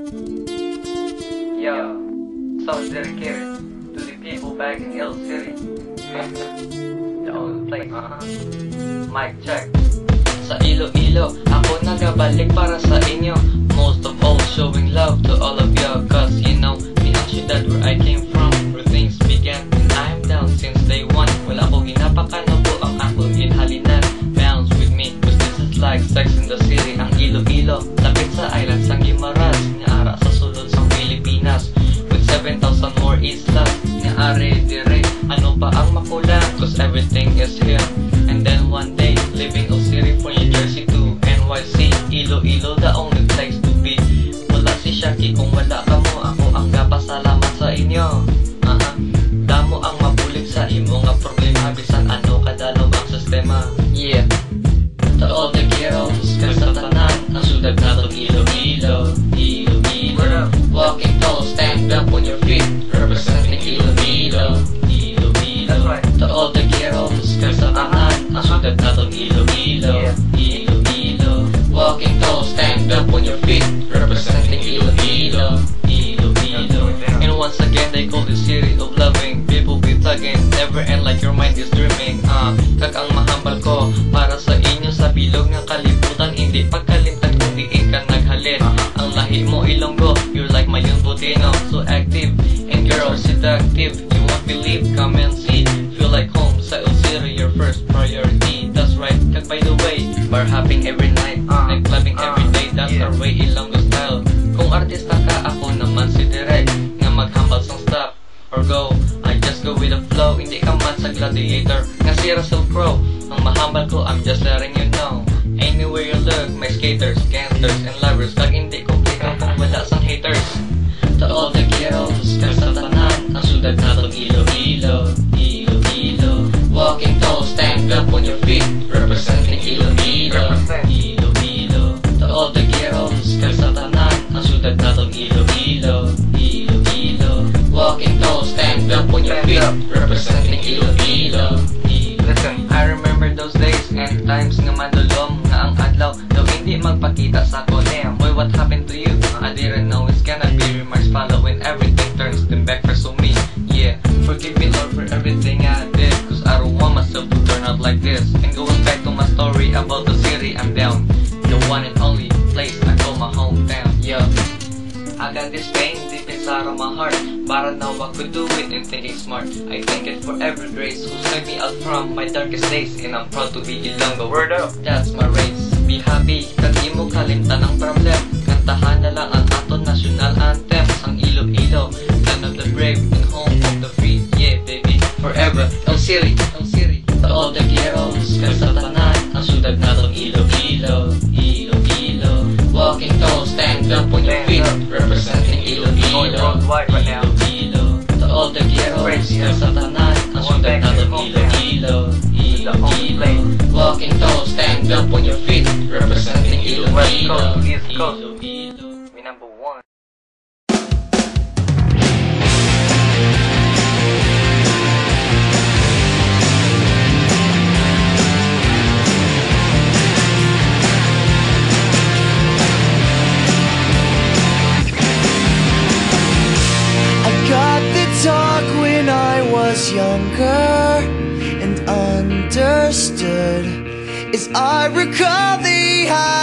Yo, so dedicated to the people back in Hill City. The only place, mic check. Sa Iloilo, ako nagabalik para sa inyo. Most of all, showing love to all of you. Cause you know, the ciudad where I came from, where things began, and I'm down since day one. Wala ko ginapakano po ang akong ginhalinan. Bounce with me, cause this is like Sex in the City. Ang Iloilo, lapit sa island sang Guimaras, niara sa sulod sang Pilipinas, with 7,000 more islas. Niare dire, ano pa ang makulang, cause everything is here. And then one day, living Old City from New Jersey to NYC, Iloilo the only place to be. Wala si Shaki kung wala ka mo, ako ang gapasalamat sa inyo. Damo ang mabulig sa imo nga problema, bisan ano kadalom ang sistema. Yeah. To all the girls, sa tanan, ang sudad natong Iloilo. Iloilo, walking tall, stand up on your feet, representing Iloilo. That's right. To all the girls, sa tanan, ang sudad natong Iloilo. Iloilo, walking tall, stand up on your feet, representing Iloilo. Iloilo. And once again, they call the city of loving. People be thugging, never end like your mind is dreaming. Kag ang mahambal ko para sa inyo sa bilog ng kalibutan, hindi pagkalimtan kung diin ka naghalin. Ang lahi mo Ilonggo, you're like Mayun Butino, so active and girl seductive. You won't believe, come and see. Feel like home sa El City, your first priority. That's right, kag by the way, bar hopping every night, night clubbing every day. That's our way Ilonggo style. Kung artista ka, ako naman si Direk, nga maghambal sang stop or go. I just go with the flow, hindi ka man sa gladiator nga si Russell Crowe. Ang mahambal ko, I'm just letting you know. Anywhere you look, my skaters, gangsters, and lovers, kag hindi komplikang kung wala sang haters. To all the girls, sa tanan, ang sudad natong Iloilo. Iloilo, walking tall, stand up on your feet, representing Iloilo. Iloilo, to all the girls, sa tanan, ang sudad natong Iloilo. Iloilo, walking tall, stand up on your feet, representing Iloilo. Listen, I remember those days and times nga madulom nga ang adlaw daw hindi magpakita sa konem. Boy, what happened to you? I didn't know it's gonna be remarks following everything turns them back for so me. Yeah, forgive me Lord for everything I did, cause I don't want myself to turn out like this. And going back to my story about the city I'm down, the one and only place I call my hometown. Yeah, I got this pain deep inside of my heart, but I know I could do it and think it's smart. I thank it for every grace who saved me out from my darkest days, and I'm proud to be Ilonggo. Word up, that's my race. Be happy, kag imo kalimtan ang problem. Kantahan na lang ang aton national anthem. Ang Iloilo, land of the brave and home of the free. Yeah baby, forever El City, El City. To all the girls, sa tanan, ang sudad natong Iloilo. Iloilo, walking tall, stand up on your feet, representing Iloilo. Iloilo, to all the girls, sa tanan, ang sudad natong Iloilo. Iloilo, walking tall, stand up on your feet, representing Iloilo. Iloilo, we number one. Got the talk when I was younger and understood as I recall the high